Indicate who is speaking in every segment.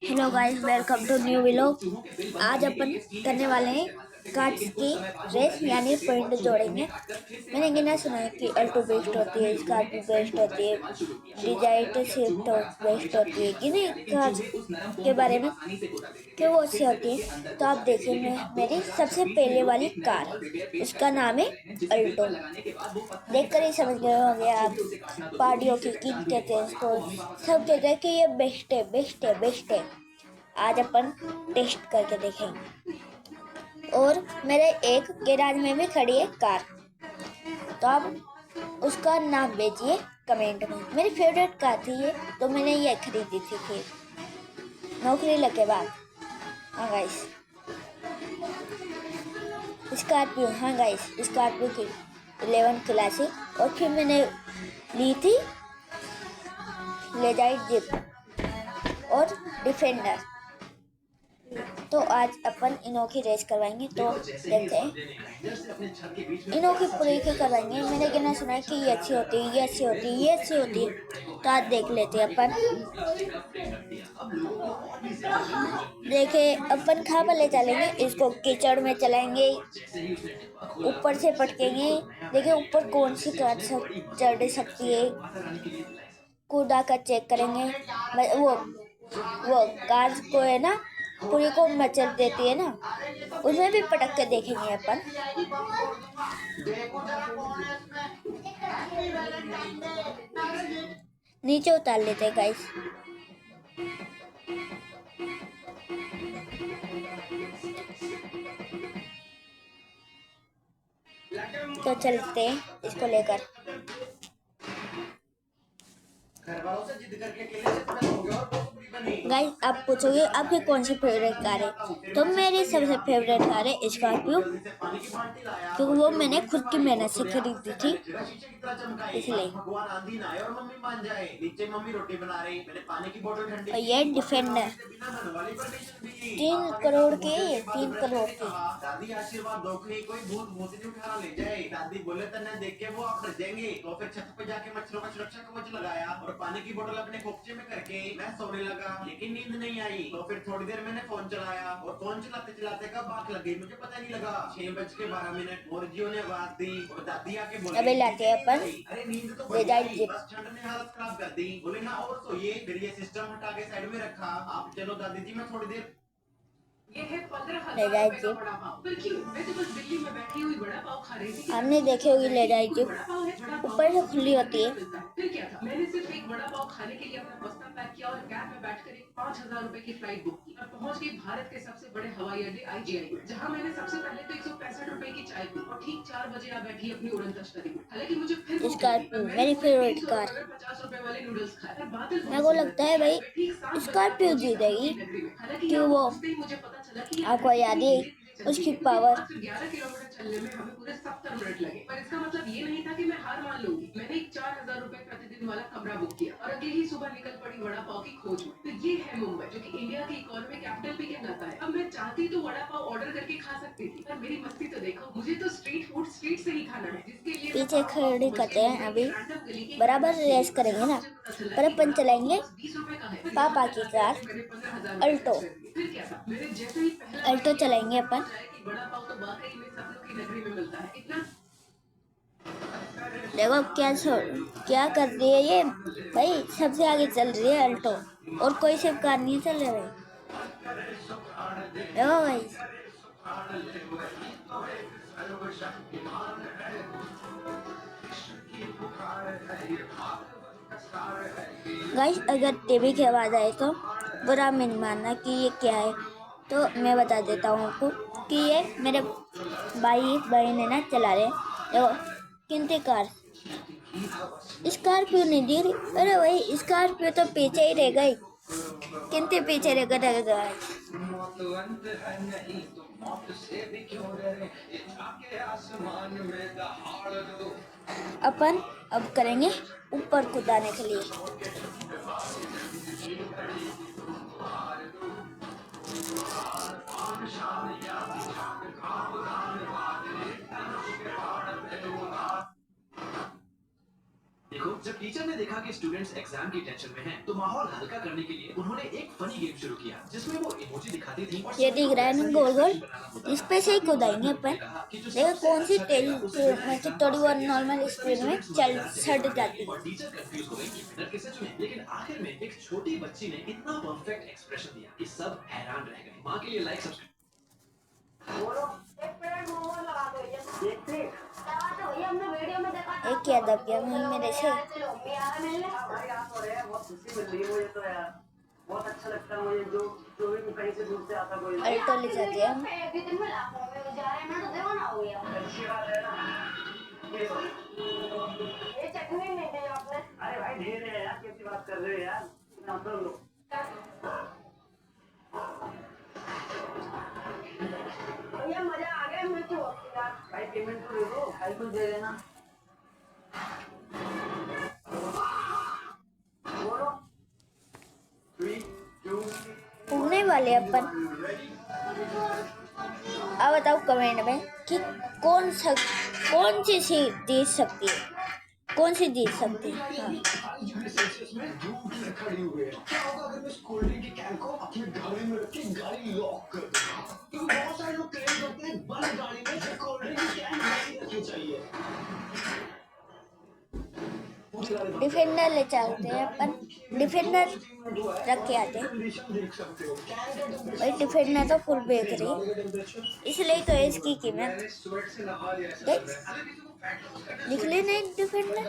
Speaker 1: Hello guys, welcome to new vlog. आज अपन करने वाले हैं कार्ड्स की रेस, यानी पॉइंट जोड़ेंगे। मैंने गिना सुना है कि अल्टो बेस्ट होती है, स्कॉर्पियो बेस्ट होती है, डिजाइट स्विफ्ट बेस्ट होती है, गिने कार्ड्स के बारे में कि वो अच्छी होती है। तो आप देखिए, मेरी सबसे पहले वाली कार, उसका नाम है अल्टो। देखकर ही समझ गए होंगे आप, पार्टियों की किंग कहते हैं इसको। सब कहते हैं कि ये बेस्ट है, बेस्ट है, बेस्ट है। आज अपन टेस्ट करके देखेंगे। और मेरे एक गैराज में भी खड़ी है कार, तो आप उसका नाम भेजिए कमेंट में। मेरी फेवरेट कार थी ये, तो मैंने ये खरीदी थी फिर नौकरी लग के बाद। हाँ गाइस, स्कॉर्पियो। हाँ गाइस, स्कॉर्पियो की 11 क्लासिक। और फिर मैंने ली थी लेजाइट जिप और डिफेंडर। तो आज अपन इनो की रेस करवाएंगे, तो देखते हैं इनो की पूरी की करवाएंगे। मैंने कहना सुना है कि ये अच्छी होती है, ये अच्छी होती है, ये अच्छी होती है। तो आज देख लेते हैं अपन। देखे, अपन खा भले चलेंगे, इसको कीचड़ में चलाएंगे, ऊपर से पटकेंगे। देखिए ऊपर कौन सी कार चढ़ सकती है, कूदा कर चेक करेंगे। वो कार को है ना, पूरी को मचल देती है ना, उसमें भी पटक के देखेंगे अपन। नीचे उतार लेते हैं गाइस। तो चलते हैं इसको लेकर। गाइस, आप पूछोगे आपकी कौन सी फेवरेट कार है, तो मेरी सबसे फेवरेट कार है स्कॉर्पियो, क्योंकि वो मैंने खुद की मेहनत से खरीदी थी, इसलिए। और ये डिफेंडर 3 करोड़ की, 3 करोड़ की।
Speaker 2: दादी आशीर्वाद दो कि कोई भूत भूतनी उठा ले जाए। दादी बोले तो न देख के वो आप डर जाएंगे। तो फिर छत पे जाके मच्छरों का सुरक्षा कवच लगाया और पानी की बोतल अपने खोपचे में करके मैं सोने लगा, लेकिन नींद नहीं आई। तो फिर थोड़ी देर मैंने फोन चलाया और फोन चलाते चलाते कब आंख लग गई मुझे पता नहीं लगा। 6:12 मुर्गियों ने आवाज दी और दादी आके बोले
Speaker 1: अबे लाते हैं अपन
Speaker 2: अरे नींद तो
Speaker 1: ले
Speaker 2: बढ़िया
Speaker 1: जाए
Speaker 2: आई,
Speaker 1: जिप।
Speaker 2: बस ठंड ने हालत खराब कर दी। बोले ना और सोइए। फिर ये सिस्टम हटा के साइड में रखा। आप चलो दादी जी, मैं थोड़ी देर। ये है
Speaker 1: ले
Speaker 2: 15,000
Speaker 1: जाए
Speaker 2: रुपए का
Speaker 1: जिप।
Speaker 2: बड़ा पाव। पर क्यों? मैं तो बस दिल्ली में बैठी हुई बड़ा पाव खा रही थी कि
Speaker 1: हमने
Speaker 2: मुझे
Speaker 1: देखी
Speaker 2: पता
Speaker 1: होगी
Speaker 2: लगे
Speaker 1: ले
Speaker 2: कि
Speaker 1: जाए
Speaker 2: कोई
Speaker 1: जिप,
Speaker 2: बड़ा पाव है। बड़ा पाव
Speaker 1: ऊपर
Speaker 2: तो
Speaker 1: से
Speaker 2: सिर्फ
Speaker 1: खुली
Speaker 2: दिल्ली
Speaker 1: होती
Speaker 2: में
Speaker 1: है।
Speaker 2: मिलता है। फिर क्या था, मैंने सिर्फ एक बड़ा पाव खाने के लिए अपना बस्ता पैक किया और कैब में बैठकर एक 5,000 रुपए की फ्लाइट बुक की और पहुंच गई भारत के सबसे बड़े हवाई अड्डे IGI, जहां मैंने सबसे पहले तो 165 रुपए की चाय पी और ठीक 4 बजे आ बैठी अपनी उड़न तश्तरी में। हालांकि मुझे फिर भूख लगी
Speaker 1: स्कॉर्पियो
Speaker 2: और मैंने
Speaker 1: मेरी
Speaker 2: पूरे
Speaker 1: फेवरेट
Speaker 2: 300
Speaker 1: कार।
Speaker 2: रुपए में 50 रुपए वाले नूडल्स खाए और बादल
Speaker 1: मेरे
Speaker 2: बहुत
Speaker 1: को
Speaker 2: सुंदर
Speaker 1: लगता
Speaker 2: थे।
Speaker 1: है भाई
Speaker 2: मैं ठीक 7 बजे तक
Speaker 1: स्कॉर्पियो
Speaker 2: पहुंची सपनों
Speaker 1: जीतेगी,
Speaker 2: की नगरी में। हालांकि
Speaker 1: कि
Speaker 2: यहाँ
Speaker 1: वो
Speaker 2: पहुंचते ही मुझे पता चला कि ये
Speaker 1: आपको
Speaker 2: धरती
Speaker 1: याद
Speaker 2: कितनी
Speaker 1: है
Speaker 2: धीरे धीरे चलती
Speaker 1: उसकी
Speaker 2: है, क्योंकि
Speaker 1: पावर।
Speaker 2: मात्र 11 किलोमीटर चलने में हमें पूरे 70 मिनट लगे। पर इसका मतलब ये नहीं था कि मैं हार मान लूंगी। मैंने एक 4,000 रुपए प्रतिदिन वाला कमरा बुक किया और अगले ही सुबह निकल पड़ी वड़ा पाव की खोज में। तो ये है मुंबई, जो कि इंडिया की इकोनॉमी कैपिटल भी कहलाता है। अब मैं चाहती तो वड़ा पाव ऑर्डर करके खा सकती थी, पर मेरी मस्ती तो देखो, मुझे तो स्ट्रीट फूड स्ट्रीट से ही खाना है, जिसके लिए मैं
Speaker 1: पीछे
Speaker 2: पाव पाव
Speaker 1: खड़ी
Speaker 2: पहुंच
Speaker 1: करते
Speaker 2: गई
Speaker 1: हैं
Speaker 2: मुंबई की
Speaker 1: अभी,
Speaker 2: रैंडम गली के
Speaker 1: बराबर रेस करेंगे
Speaker 2: जहां
Speaker 1: ना।
Speaker 2: मुझे पता चला
Speaker 1: पर
Speaker 2: कि
Speaker 1: अपन
Speaker 2: वड़ा पाव तो
Speaker 1: चलाएंगे
Speaker 2: बस 20 रुपए का है। पर यहाँ
Speaker 1: पापा
Speaker 2: तक
Speaker 1: की
Speaker 2: आते
Speaker 1: कार
Speaker 2: आते मैंने 15,000 रुपए
Speaker 1: अल्टो।
Speaker 2: खर्च कर दिए। फिर क्या था, मैंने जैसे ही पहला बाइट
Speaker 1: अल्टो
Speaker 2: लिया तो
Speaker 1: चलाएंगे
Speaker 2: मुझे
Speaker 1: अपन।
Speaker 2: समझ आया कि वड़ा पाव तो वाकई में सपनों की नगरी में मिलता है। इतना
Speaker 1: देखो क्या कर रही है ये भाई, सबसे आगे चल रही है अल्टो, और कोई सिर्फ कार नहीं चल रही। देखो भाई, गाइस अगर टीवी की आवाज आए तो बुरा नहीं मानना कि ये क्या है। तो मैं बता देता हूँ आपको कि ये मेरे भाई ने ना चला रहे। देखो कितनी कार, स्कॉर्पियो नहीं दी रही। अरे भाई स्कॉर्पियो तो पीछे ही रह गई, कितने पीछे रह गए। अपन अब करेंगे ऊपर कूदाने के लिए।
Speaker 2: देखो, जब टीचर ने देखा
Speaker 3: देखा कि स्टूडेंट्स एग्जाम की टेंशन में हैं, तो माहौल हल्का करने के लिए उन्होंने एक फनी गेम शुरू किया जिसमें वो इमोजी दिखाती थी और
Speaker 1: ये
Speaker 3: सभी
Speaker 1: दिख
Speaker 3: को
Speaker 1: रहा है
Speaker 3: वैसा
Speaker 1: ना
Speaker 3: ही
Speaker 1: गोल गोल,
Speaker 3: एक्सप्रेशन बनाना होता
Speaker 1: इस
Speaker 3: था।
Speaker 1: पे से ही
Speaker 3: साथ ही
Speaker 1: कूदाएंगे
Speaker 3: उन्होंने
Speaker 1: अपन।
Speaker 3: कहा कि जो
Speaker 1: देखो
Speaker 3: सबसे
Speaker 1: कौन सी
Speaker 3: अच्छा
Speaker 1: तेज
Speaker 3: करेगा उसे बिना
Speaker 1: मतलब
Speaker 3: एग्जाम
Speaker 1: थोड़ी
Speaker 3: पास
Speaker 1: बहुत
Speaker 3: कर दिया
Speaker 1: नॉर्मल
Speaker 3: जाएगा। सभी
Speaker 1: स्पीड में
Speaker 3: स्टूडेंट्स
Speaker 1: चल
Speaker 3: मजेदार जवाब
Speaker 1: छट
Speaker 3: बनाने
Speaker 1: जाती है।
Speaker 3: और टीचर कंफ्यूज हो गई कि विनर किसे चुने, लेकिन आखिर में एक छोटी बच्ची ने इतना परफेक्ट एक्सप्रेशन दिया कि सब हैरान रह गए। माँ के लिए लाइक सब्सक्राइब।
Speaker 1: एक क्या दब गया भाई मेरे से।
Speaker 2: बहुत अच्छा लगता है मुझे, जो भी कहीं से दूर से आता कोई।
Speaker 1: अल्टो ले जाते हैं हम।
Speaker 2: अच्छी बात है ना। ये चटनी नहीं दी आपने। अरे भाई ढेर है यार, कैसी बात कर रहे हो यार, ना तो लो। भैया मजा आ गया, मैं क्यों यार भाई, पेमेंट तो दे दो, भाई कुछ दे देना। बोलो 3 2
Speaker 1: उड़ने वाले अपन। अब बताओ कमेंट में कि कौन सी सीट जीत सकती है, कौन सी जीत सकती है। हाँ।
Speaker 3: सेल्सियस में धूप में खड़ी हुई है। क्या होगा अगर मैं इस कोल्ड ड्रिंक की कैन को अपनी गाड़ी में रख के गाड़ी लॉक कर दूं? क्योंकि बहुत सारे लोग क्लेम करते हैं बंद गाड़ी में कोल्ड ड्रिंक की कैन नहीं रखनी चाहिए।
Speaker 1: डिफेंडर ले चलते हैं अपन, डिफेंडर रख के आते हैं। भाई डिफेंडर तो फुल बेच रही है, इसलिए तो है इसकी कीमत। निकले नहीं डिफेंडर।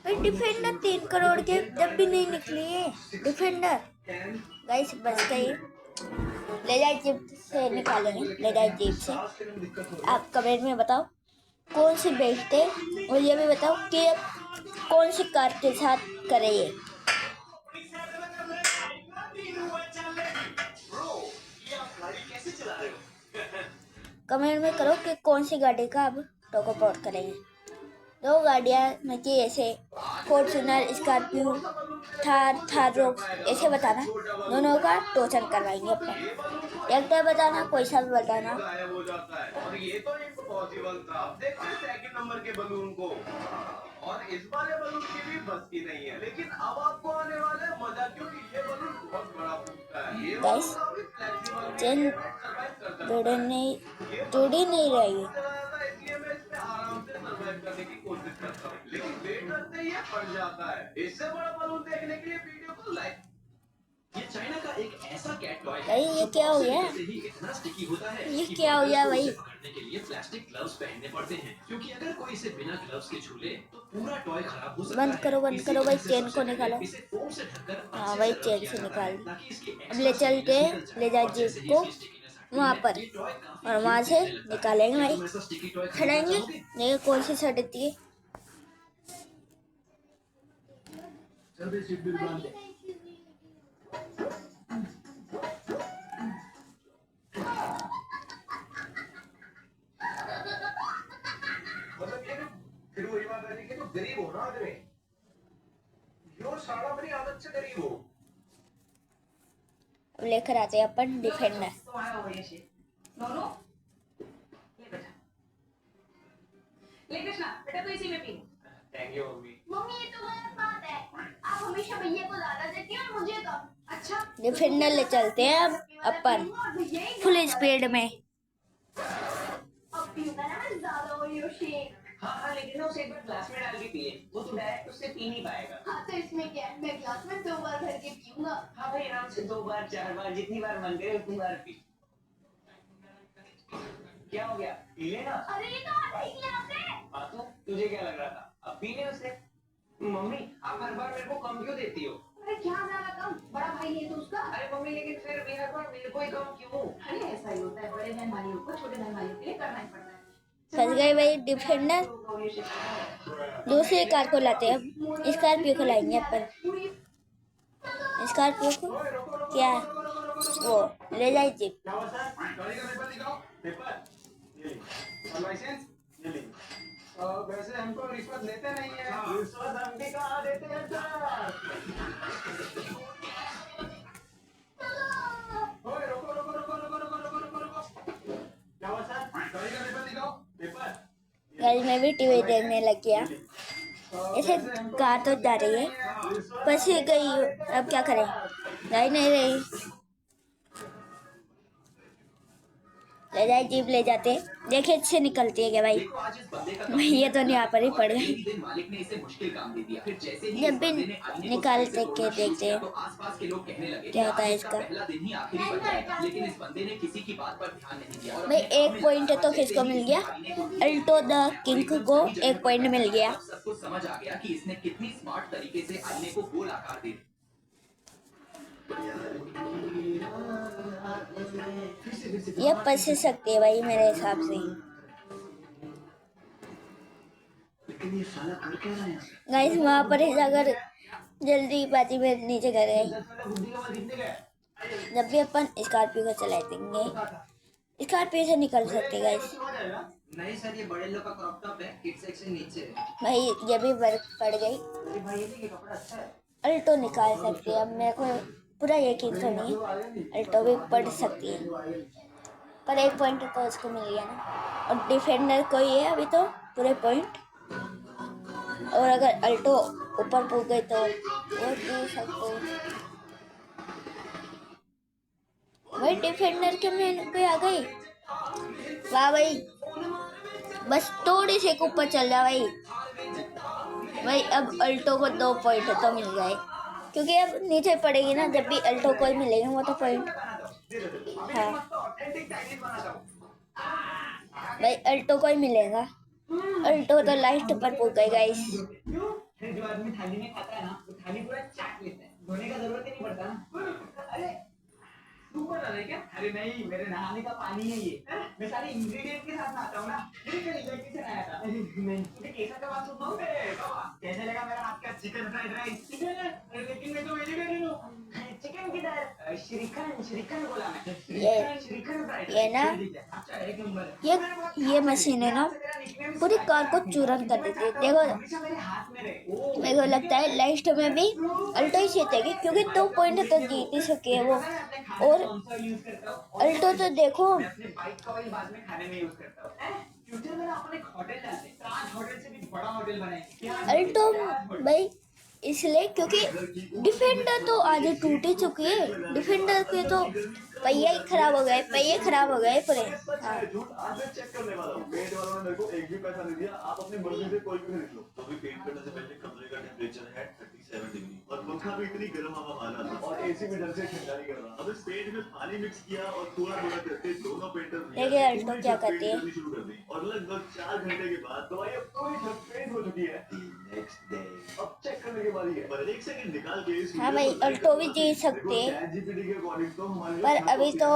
Speaker 1: भाई डिफेंडर 3 करोड़ के जब भी नहीं निकली है डिफेंडर। गाइस बच गई, ले जाए जेब से निकालेंगे, ले जाए जेब से। आप कमेंट में बताओ कौन सी बेचते, और ये भी बताओ कि कौन सी कार के साथ करे ये। कमेंट में करो कि कौन सी गाड़ी का अब टॉक अबाउट करेंगे। 2 गाड़ियाँ मतलब ऐसे फॉर्च्यूनर, स्कॉर्पियो, थार रॉक्स ऐसे बताना, दोनों का टोचन करवाएंगे अपन। एक तो बताना, कोई सा भी बताना।
Speaker 2: गायब हो जाता है और ये तो इम्पॉसिबल था। देखते सेकंड नंबर के बलून को, और इस वाले बलून की भी बस की नहीं है। लेकिन अब आपको आने वाला है मजा, क्योंकि ये बलून बहुत बड़ा फूटता है। ये
Speaker 1: गाइस
Speaker 2: बलून काफी फ्लेक्सिबल भी
Speaker 1: चेन
Speaker 2: है, सर्वाइव कर सकता
Speaker 1: जुड़ी
Speaker 2: है।
Speaker 1: नहीं
Speaker 2: ये
Speaker 1: जुड़ी
Speaker 2: बलून
Speaker 1: नहीं
Speaker 2: बहुत
Speaker 1: रही।
Speaker 2: दूर चला जाता है, इसलिए मैं इस पे आराम से सर्वाइव करने की कोशिश करता हूँ। लेकिन वेट रखते ही ये फट जाता है। इससे बड़ा बलून देखने के लिए वीडियो को लाइक।
Speaker 3: ये चाइना का एक ऐसा कैट टॉय है
Speaker 1: भाई ये
Speaker 3: जो
Speaker 1: क्या हो
Speaker 3: बॉक्स से
Speaker 1: गया,
Speaker 3: निकलते ही इतना स्टिकी होता है
Speaker 1: ये
Speaker 3: कि
Speaker 1: क्या हो
Speaker 3: बॉक्स
Speaker 1: गया
Speaker 3: को
Speaker 1: भाई।
Speaker 3: उसे पकड़ने के लिए प्लास्टिक ग्लव्स पहनने पड़ते हैं, क्योंकि अगर कोई इसे बिना ग्लव्स के छू ले तो पूरा टॉय खराब हो सकता है।
Speaker 1: बंद करो
Speaker 3: इसी
Speaker 1: भाई,
Speaker 3: वजह से
Speaker 1: चेन
Speaker 3: सबसे
Speaker 1: को
Speaker 3: पहले
Speaker 1: निकालो।
Speaker 3: इसे फोम से ढककर
Speaker 1: हाँ
Speaker 3: अच्छे
Speaker 1: भाई
Speaker 3: से रब
Speaker 1: चेन
Speaker 3: किया
Speaker 1: से
Speaker 3: जाता
Speaker 1: निकाल
Speaker 3: है
Speaker 1: दी।
Speaker 3: ताकि इसकी
Speaker 1: अब
Speaker 3: एक्स्ट्रा
Speaker 1: ले चलते
Speaker 3: स्टिकीनेस
Speaker 1: हैं,
Speaker 3: निकल जाए।
Speaker 1: ले जाए
Speaker 3: और
Speaker 1: जेब
Speaker 3: जैसे ही
Speaker 1: को
Speaker 3: इसकी स्टिकीनेस हटती
Speaker 1: वहाँ
Speaker 3: है,
Speaker 1: पर,
Speaker 3: ये टॉय काफी
Speaker 1: और वहाँ
Speaker 3: क्यूट
Speaker 1: से
Speaker 3: दिखने लगता है।
Speaker 1: निकालेंगे
Speaker 3: क्या
Speaker 1: भाई।
Speaker 3: तुम ऐसा स्टिकी टॉय खरीदना
Speaker 1: खड़ेंगे,
Speaker 3: चाहोगे?
Speaker 1: देखिए कौन सी सड़ती है।
Speaker 3: जल्दी सीट बेल्ट बांध दे।
Speaker 2: मतलब ये फिर वही बात है कि तो गरीब हो ना आदमी, यो साला अपनी आदत से गरीब हो।
Speaker 1: अब लेकर आते हैं अपन डिफेंडर।
Speaker 4: ले कृष्णा बेटा तू इसी में P.
Speaker 2: Thank you mummy.
Speaker 4: Mummy ये तो गलत बात है, आप हमेशा भैया को ज्यादा देती हो और मुझे कम। अच्छा
Speaker 1: डिफेंडर ले चलते हैं अब अपन फुल स्पीड में।
Speaker 4: अब पीऊंगा ना मैं ज्यादा ओरियो शेक।
Speaker 5: हाँ लेकिन ना उसे एक बार ग्लास में डाल के पी ले, वो तो डायरेक्ट उससे पी नहीं पाएगा।
Speaker 4: हाँ तो इसमें क्या है, मैं ग्लास में 2 बार भर के पीऊंगा।
Speaker 5: हाँ भाई आराम से 2 बार 4 बार जितनी बार मन करे उतनी बार पी। क्या हो गया, पी लेना।
Speaker 4: अरे ये तो आधा ही गिलास है।
Speaker 5: हाँ तो तुझे क्या लग रहा था, अब पी ले उसे। मम्मी आप हर बार मेरे को कम क्यों देती हो?
Speaker 4: अरे क्या ज्यादा कम, बड़ा भाई है तो उसका।
Speaker 5: अरे मम्मी लेकिन फिर भी हर बार मेरे को ही कम क्यों?
Speaker 4: अरे ऐसा ही होता है, बड़े बहन भाइयों को छोटे बहन भाइयों के लिए करना ही पड़ता है।
Speaker 1: फंस गए भाई डिफेंडर। दूसरी कार को लाते हैं, अब स्कॉर्पियो को लाएंगे अपन। स्कॉर्पियो को क्या वो ले जाए जीप।
Speaker 2: क्या हुआ सर? गाड़ी का पेपर दिखाओ। पेपर ये लीजिए, और लाइसेंस ये लीजिए। वैसे हमको रिश्वत लेते नहीं है। रिश्वत हम भी कहाँ देते हैं सर। ओए रोको रोको रोको रोको रोको रोको रोको रोको। क्या हुआ सर? गाड़ी का पेपर दिखाओ। पेपर
Speaker 1: गाड़ी में भी टीवी देखने लग गया। ऐसे कार तो जा रही है, फंस गई हूँ, अब क्या करें, जा ही नहीं रही। ले जाए जीप ले जाते, देखे से निकलती है क्या भाई।
Speaker 2: देखो आज इस बंदे का
Speaker 1: ये तो यहाँ पर ही पड़
Speaker 2: और
Speaker 1: गई।
Speaker 2: एक दिन मालिक ने इसे मुश्किल काम दे दिया। फिर जैसे ही
Speaker 1: जब
Speaker 2: इस
Speaker 1: भी
Speaker 2: बंदे ने आईने को
Speaker 1: निकाल
Speaker 2: सही से
Speaker 1: देख के
Speaker 2: तोड़ना शुरू
Speaker 1: देखते
Speaker 2: किया,
Speaker 1: हैं
Speaker 2: तो आसपास के लोग कहने लगे
Speaker 1: क्या
Speaker 2: कि
Speaker 1: होता
Speaker 2: आज
Speaker 1: है
Speaker 2: इसका
Speaker 1: इसका।
Speaker 2: पहला दिन ही आखिरी बन जाएगा। लेकिन इस बंदे ने किसी की बात पर ध्यान नहीं दिया और
Speaker 1: भाई
Speaker 2: अपने काम
Speaker 1: एक
Speaker 2: में
Speaker 1: पॉइंट
Speaker 2: लगा
Speaker 1: तो
Speaker 2: रहा।
Speaker 1: किसको
Speaker 2: जैसे ही
Speaker 1: मिल
Speaker 2: इसने
Speaker 1: गया,
Speaker 2: आईने को
Speaker 1: अल्टो द किंग
Speaker 2: एकदम
Speaker 1: को
Speaker 2: सही जगह
Speaker 1: 1 पॉइंट
Speaker 2: पर
Speaker 1: मिल
Speaker 2: लगाया,
Speaker 1: गया।
Speaker 2: तब सबको समझ आ गया कि इसने कितनी स्मार्ट तरीके से आईने को गोल आकार दे दिया।
Speaker 1: ये फंस सकती है भाई मेरे हिसाब से।
Speaker 3: लेकिन ये साला कर क्या रहा है?
Speaker 1: गाइस वहाँ पर ही अगर जल्दीबाजी में नीचे कर गए। जब भी अपन स्कॉर्पियो को चला देंगे, स्कॉर्पियो से निकल सकते गाइस।
Speaker 5: नहीं सर, ये बड़े लोग का क्रॉप टॉप है, किड सेक्शन नीचे है।
Speaker 1: भाई ये भी बर्फ पड़ गई,
Speaker 5: अरे भाई, ये कपड़ा अच्छा है।
Speaker 1: अल्टो निकाल सकती है। अब मेरे को पूरा यकीन तो नहीं, अल्टो भी पड़ सकती है, पर 1 पॉइंट तो उसको मिल गया ना। और डिफेंडर कोई है अभी तो पूरे पॉइंट। और अगर अल्टो ऊपर पूछ गई तो वो दे सकते। भाई डिफेंडर के में पे आ गई, वाह भाई, बस थोड़ी से ऊपर चल जा भाई। भाई अब अल्टो को 2 पॉइंट तो मिल गए, क्योंकि अब नीचे पड़ेगी ना, जब भी अल्टो को ही मिलेंगे वो तो पॉइंट। हाँ भाई अल्टो को ही मिलेगा, अल्टो तो लास्ट पर पूछ गई गाइस।
Speaker 5: जो आदमी थाली में खाता है ना, वो थाली पूरा चाट लेता है, धोने का जरूरत ही नहीं पड़ता ना। अरे तू बना रहा है क्या? अरे नहीं, मेरे नहाने का पानी है ये। मैं सारे इंग्रेडिएंट के साथ नहाता हूँ ना। मेरे कल लड़की से नहाया था। नहीं, तुझे कैसा का बात सुनता हूँ मैं? कैसे लगा मेरा हाथ का चिकन फ्राइड राइस? चिकन है, अरे लेकिन मैं तो वेजिटेरियन हूँ। चिकन किधर? श्रीखंड, श्रीखंड बोला मैं। श्रीखंड फ्राइड
Speaker 1: ये ना,
Speaker 5: अच्छा, एक नंबर।
Speaker 1: ये मशीन है ना, पूरी कार को चूरन कर देती है। देखो
Speaker 5: हमेशा मेरे हाथ में रहे।
Speaker 1: मेरे को लगता है लास्ट में भी अल्टो ही जीतेगी, क्योंकि 2 पॉइंट तो जीत ही सके है वो। और अल्टो तो देखो,
Speaker 5: मैं अपने बाइक का ऑयल बाद में खाने में यूज करता हूँ। फ्यूचर में ना अपन एक होटल डालते हैं, ताज होटल से भी बड़ा होटल बनाएंगे।
Speaker 1: अल्टो भाई इसलिए क्योंकि डिफेंडर तो आगे टूट ही चुकी है। डिफेंडर के तो पहिया ही खराब हो गए, पहिए खराब हो गए पूरे। हाँ
Speaker 3: झूठ आज मैं चेक करने वाला हूँ। पेंट वालों ने मेरे को एक भी पैसा नहीं दिया। आप अपनी मर्जी से कोई भी खरीद लो। तो भी पेंट करने से पहले कमरे का टेम्परेचर है 37 डिग्री और पंखा भी इतनी गर्म हवा मारा था और एसी भी ढंग से ठंडा नहीं कर रहा। अब इस पेंट में पानी मिक्स किया और थोड़ा थोड़ा करके दोनों पेंटर
Speaker 1: देखिए अल्टो क्या करती है।
Speaker 3: शुरू कर दी और लगभग 4 घंटे के बाद दवाई अब पूरी छत पेंट हो चुकी है। नेक्स्ट डे अब चेक करने की बारी है। पर एक सेकंड निकाल के इस
Speaker 1: हाँ भाई अल्टो भी जीत सकते हैं,
Speaker 3: ChatGPT के अकॉर्डिंग तो हमारे
Speaker 1: पर अभी तो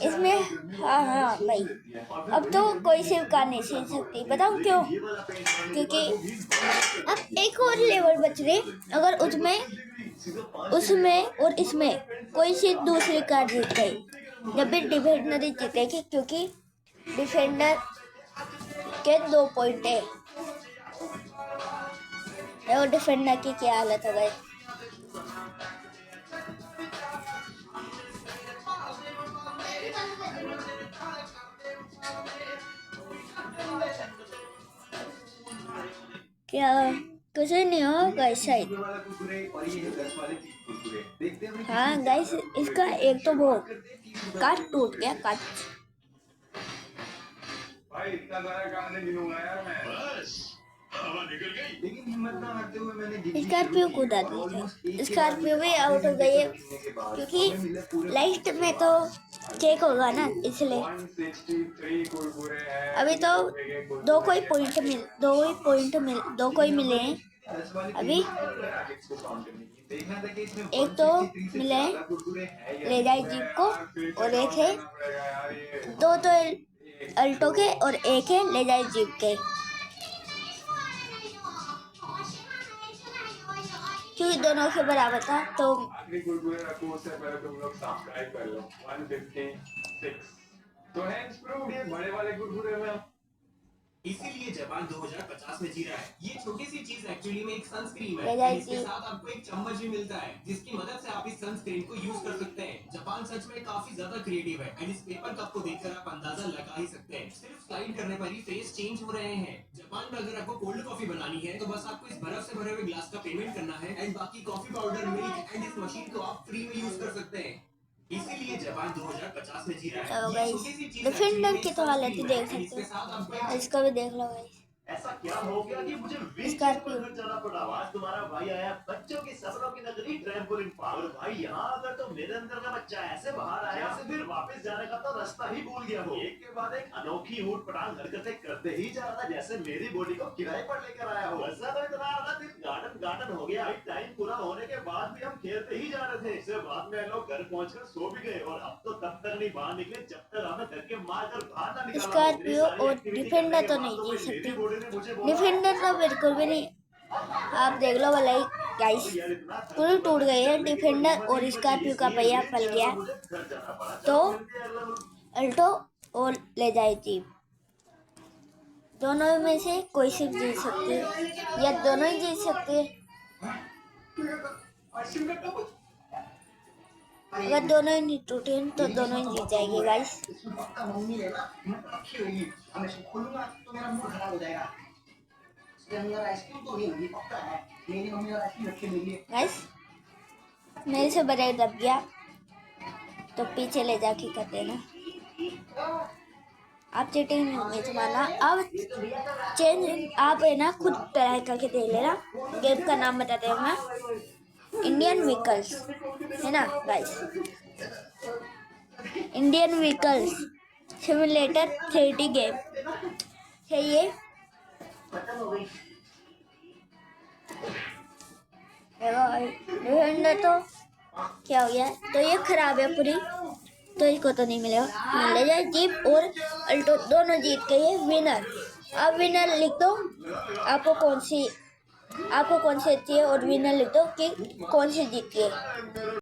Speaker 1: इसमें हाँ भाई अब तो कोई सिर्फ कार नहीं सीख सकती। बताऊँ क्यों? क्योंकि अब एक और लेवल बच रहे, अगर उसमें और इसमें कोई सी दूसरी कार जीत गई, जब भी डिफेंडर ही जीतेगी, क्योंकि डिफेंडर के 2 पॉइंट है। और डिफेंडर की क्या हालत हो गई। क्या कुछ नहीं हो गाइस शायद। हाँ गाइस इसका एक तो वो कांच टूट गया, कांच।
Speaker 3: भाई इतना सारा काम नहीं गिनूंगा यार मैं। बस हवा निकल गई। लेकिन हिम्मत ना हारते हुए मैंने
Speaker 1: स्कॉर्पियो कूदा दी, स्कॉर्पियो भी आउट हो गई है, क्योंकि लास्ट में तो चेक होगा ना, इसलिए
Speaker 3: 163 कुरकुरे हैं।
Speaker 1: अभी तो 2 कोई मिले हैं अभी। एक तो मिले ले जाए जीप को और एक है 2 तो अल्टो के और एक है ले जाए जीप के, क्योंकि दोनों के बराबर था। तो
Speaker 3: आखिरी कुरकुरे रखो उससे पहले तुम लोग सब्सक्राइब कर लो। 156 तो हैंड्स प्रूव ये बड़े वाले कुरकुरे में
Speaker 2: इसीलिए जापान 2050 में जी रहा है। ये छोटी सी चीज एक्चुअली में एक सनस्क्रीन
Speaker 1: ले
Speaker 2: है।
Speaker 1: जाए
Speaker 2: इसके
Speaker 1: जी।
Speaker 2: साथ आपको एक चम्मच भी मिलता है, जिसकी मदद से आप इस सनस्क्रीन को यूज कर सकते हैं।
Speaker 6: जापान सच में काफी ज्यादा क्रिएटिव है एंड इस पेपर कप को देखकर आप अंदाजा लगा ही सकते हैं, सिर्फ स्लाइड करने पर ही फेस चेंज हो रहे हैं। जापान में अगर आपको कोल्ड कॉफी बनानी है तो बस आपको इस बर्फ से भरे हुए ग्लास का पेमेंट करना है एंड बाकी कॉफी पाउडर, मिल्क एंड इस मशीन को आप फ्री में यूज कर सकते हैं। इसीलिए जापान 2050 में जी रहा है।
Speaker 1: तो
Speaker 6: ये
Speaker 1: गाइस
Speaker 6: छोटी सी चीज
Speaker 1: डिफेंडर की तो हालत ही
Speaker 6: है,
Speaker 1: देख
Speaker 6: and इसके
Speaker 1: सकते
Speaker 6: साथ आप
Speaker 1: हो, इसका भी देख लो गाइस।
Speaker 2: ऐसा क्या हो गया कि मुझे
Speaker 1: स्कॉर्पियो।
Speaker 2: पर जाना पड़ा? आज तुम्हारा भाई आया बच्चों की सपनों की नगरी ट्रैम्पोलिन पार्क। भाई यहाँ अगर तो मेरे अंदर का बच्चा ऐसे बाहर आया से फिर वापस जाने का तो रास्ता ही भूल गया वो। एक के बाद एक अनोखी ऊट पटांग हरकतें करते ही जा रहा था, जैसे मेरी बॉडी को किराए पर लेकर आया हो। ऐसा तो इतना आधा दिन गार्डन हो गया। टाइम पूरा होने के बाद भी हम खेलते ही जा रहे थे। इसके बाद में लोग घर पहुंचकर सो भी गए और अब तो तब तक नहीं बाहर निकले जब तक हमें घर के मार कर बाहर ना निकाला।
Speaker 1: स्कॉर्पियो और डिफेंडर तो नहीं जीत सकती, डिफेंडर तो बिल्कुल भी नहीं। आप देख लो भलाई गाइस, पूरी टूट गई है डिफेंडर और स्कॉर्पियो का पहिया फल गया, तो अल्टो और ले जाए जीप। दोनों में से कोई सिर्फ जीत सकती है या दोनों ही जीत सकते हैं। अगर दोनों ही नहीं टूटे तो दोनों ही जीत जाएगी गाइस।
Speaker 3: इसमें पक्का मम्मी है ना, मैं तो रखी होगी। मैं इसको खोलूंगा तो मेरा मूड खराब हो जाएगा। इसके अंदर आइसक्रीम तो नहीं होगी, पक्का है। मेरी मम्मी और आइसक्रीम रखी हुई है।
Speaker 1: गाइस मेरे से बड़े दब गया तो पीछे ले जाके कर देना। आप चीटिंग नहीं माना, अब चेंज आप है ना खुद ट्राई करके देख लेना। गेम का नाम बताते हैं मैं, इंडियन व्हीकल्स है ना guys, Indian vehicles simulator 3D game है ये। डिफेंडर तो क्या हो गया, तो ये खराब है पूरी, तो इसको तो नहीं मिलेगा। ले जाए जीप और अल्टो दोनों जीत गए हैं। विनर, अब विनर लिख दो आपको कौन सी अच्छी है और विनर लिख दो कि कौन सी जीती है।